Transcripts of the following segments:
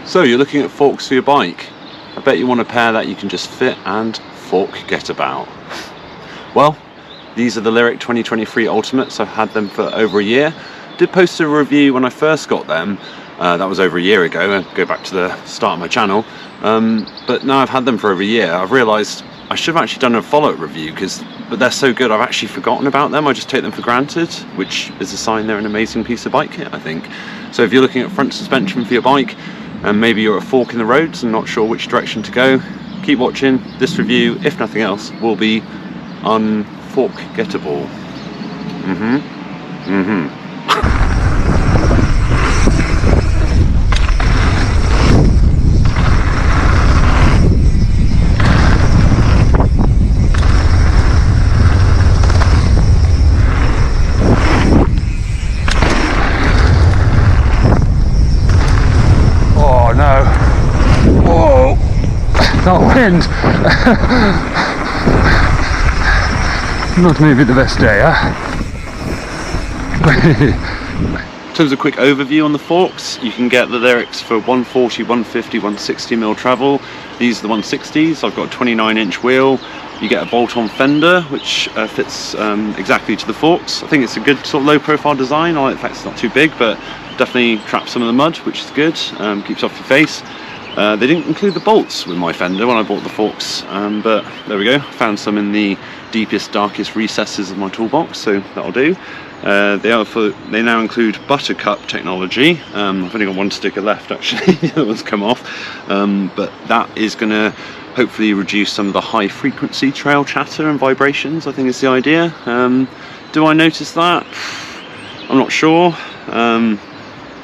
So you're looking at forks for your bike. I bet you want a pair that you can just fit and fork get about. Well, these are the Lyrik 2023 Ultimates. I've had them for over a year. Did post a review when I first got them. That was over a year ago. I go back to the start of my channel. But now I've had them for over a year. I've realised I should have actually done a follow-up review, but they're so good I've actually forgotten about them. I just take them for granted, which is a sign they're an amazing piece of bike kit, I think. So if you're looking at front suspension for your bike, and maybe you're at a fork in the roads and not sure which direction to go, keep watching. This review, if nothing else, will be unforgettable. Oh no. Whoa! That wind! Not maybe the best day, huh? In terms of quick overview on the forks, you can get the Lyriks for 140, 150, 160mm travel. These are the 160s. I've got a 29-inch wheel. You get a bolt-on fender, which fits exactly to the forks. I think it's a good sort of low-profile design. I like the fact it's not too big, but definitely traps some of the mud, which is good. Keeps off your face. They didn't include the bolts with my fender when I bought the forks, but there we go. Found some in the deepest, darkest recesses of my toolbox, so that'll do. They now include buttercup technology. I've only got one sticker left actually, the other one's come off, but that is going to hopefully reduce some of the high frequency trail chatter and vibrations, I think is the idea. Do I notice that? I'm not sure.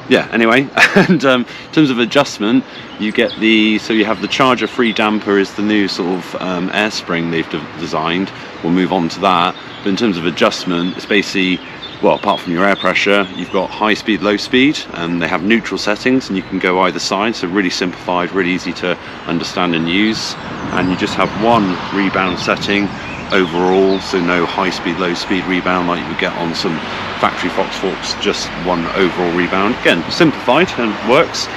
Yeah, anyway, and in terms of adjustment, you get so you have the charger free damper is the new sort of air spring they've designed. We'll move on to that, but in terms of adjustment, it's basically, well, apart from your air pressure, you've got high speed, low speed, and they have neutral settings and you can go either side, so really simplified, really easy to understand and use. And you just have one rebound setting overall, so no high speed, low speed rebound like you would get on some factory Fox forks, just one overall rebound. Again, simplified and works.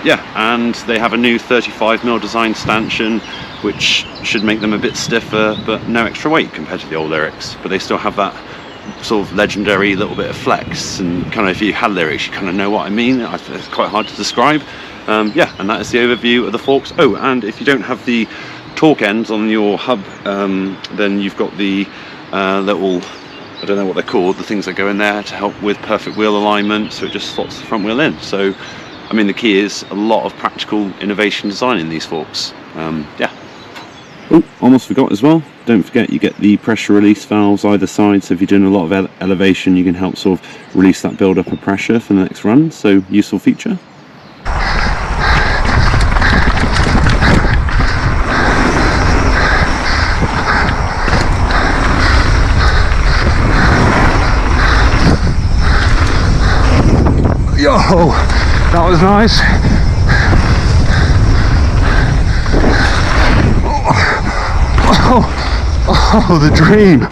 Yeah, and they have a new 35mm design stanchion, which should make them a bit stiffer, but no extra weight compared to the old Lyriks. But they still have that sort of legendary little bit of flex, and kind of if you had Lyriks, you kind of know what I mean. It's quite hard to describe. Yeah, and that is the overview of the forks. Oh, and if you don't have the torque ends on your hub, then you've got the little, I don't know what they're called, the things that go in there to help with perfect wheel alignment, so it just slots the front wheel in. So, I mean, the key is a lot of practical innovation design in these forks. Yeah. Oh, almost forgot as well. Don't forget you get the pressure release valves either side, so if you're doing a lot of elevation, you can help sort of release that build up of pressure for the next run. So, useful feature. Yo, that was nice. Oh, the dream.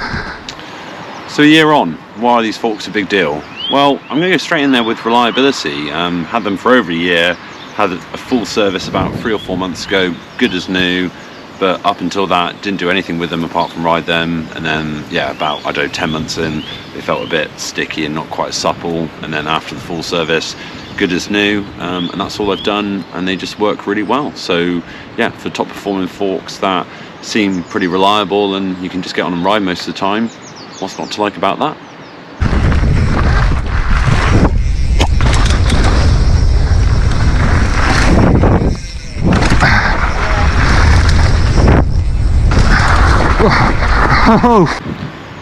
So a year on, why are these forks a big deal? Well, I'm going to go straight in there with reliability. Had them for over a year, had a full service about 3 or 4 months ago, good as new, but up until that, didn't do anything with them apart from ride them. And then, yeah, about, I don't know, 10 months in, they felt a bit sticky and not quite supple. And then after the full service, good as new, and that's all I've done, and they just work really well. So yeah, for top performing forks that seem pretty reliable and you can just get on and ride most of the time, what's not to like about that?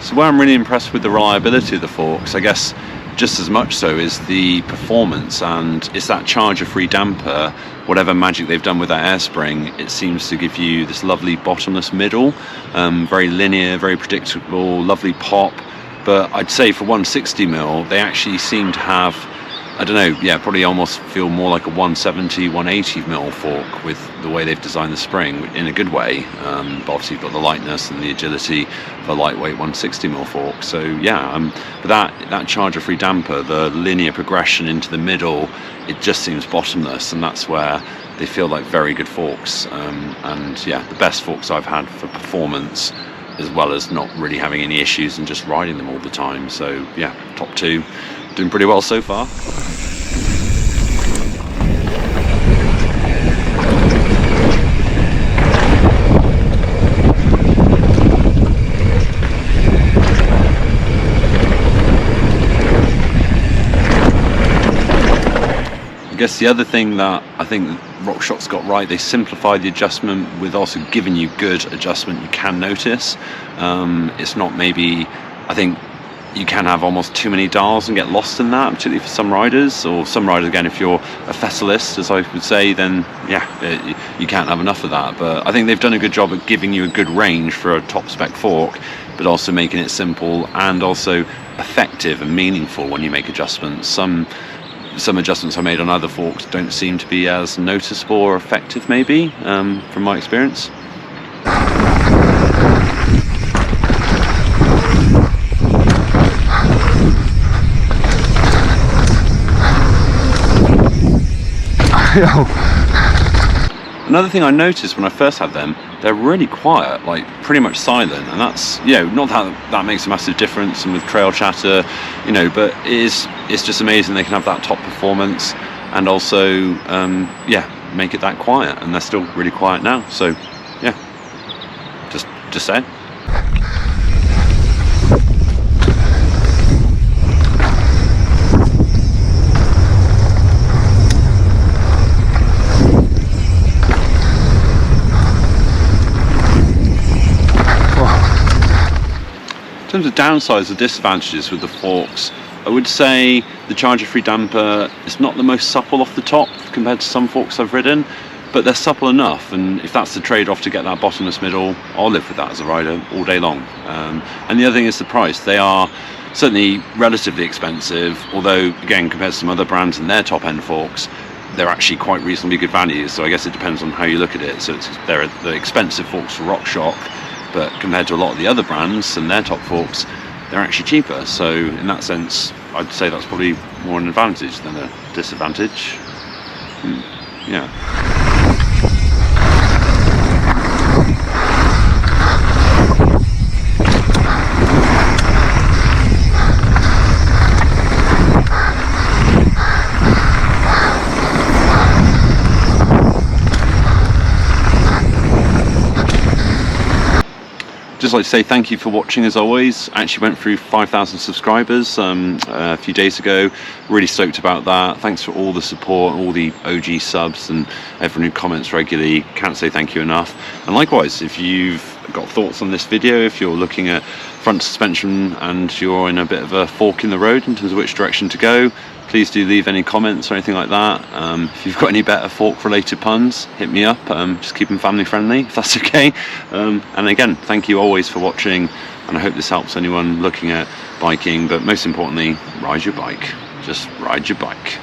So where I'm really impressed with the reliability of the forks, I guess just as much so is the performance, and it's that charger free damper. Whatever magic they've done with that air spring, it seems to give you this lovely bottomless middle, very linear, very predictable, lovely pop. But I'd say for 160mm they actually seem to have I don't know, yeah, probably almost feel more like a 170, 180 mil fork with the way they've designed the spring in a good way. But obviously you've got the lightness and the agility of a lightweight 160 mil fork. So yeah, but that charger-free damper, the linear progression into the middle, it just seems bottomless, and that's where they feel like very good forks. And yeah, the best forks I've had for performance, as well as not really having any issues and just riding them all the time. So yeah, top two, doing pretty well so far. I guess the other thing that I think RockShox got right, they simplified the adjustment with also giving you good adjustment you can notice. It's not maybe, I think you can have almost too many dials and get lost in that, particularly for some riders, or some riders, again, if you're a fessalist, as I would say, then yeah, you can't have enough of that. But I think they've done a good job at giving you a good range for a top spec fork, but also making it simple and also effective and meaningful when you make adjustments. Some adjustments I made on other forks don't seem to be as noticeable or effective, maybe, from my experience. Another thing I noticed when I first had them, they're really quiet, like pretty much silent, and that's, you know, not that makes a massive difference, and with trail chatter, you know, but it's just amazing they can have that top performance and also yeah, make it that quiet, and they're still really quiet now. So yeah, just saying. In terms of downsides or disadvantages with the forks, I would say the charger-free damper is not the most supple off the top compared to some forks I've ridden, but they're supple enough, and if that's the trade-off to get that bottomless middle, I'll live with that as a rider all day long. And the other thing is the price. They are certainly relatively expensive, although again, compared to some other brands and their top-end forks, they're actually quite reasonably good value. So I guess it depends on how you look at it. So they're the expensive forks for RockShox, but compared to a lot of the other brands and their top forks, they're actually cheaper. So in that sense, I'd say that's probably more an advantage than a disadvantage. Yeah. Just like to say thank you for watching as always. I actually went through 5,000 subscribers a few days ago. Really stoked about that. Thanks for all the support, all the OG subs and everyone who comments regularly. Can't say thank you enough. And likewise, if you've got thoughts on this video, if you're looking at front suspension and you're in a bit of a fork in the road in terms of which direction to go, please do leave any comments or anything like that. If you've got any better fork related puns, hit me up. Just keep them family friendly if that's okay. And again, thank you always for watching, and I hope this helps anyone looking at biking, but most importantly, ride your bike. Just ride your bike.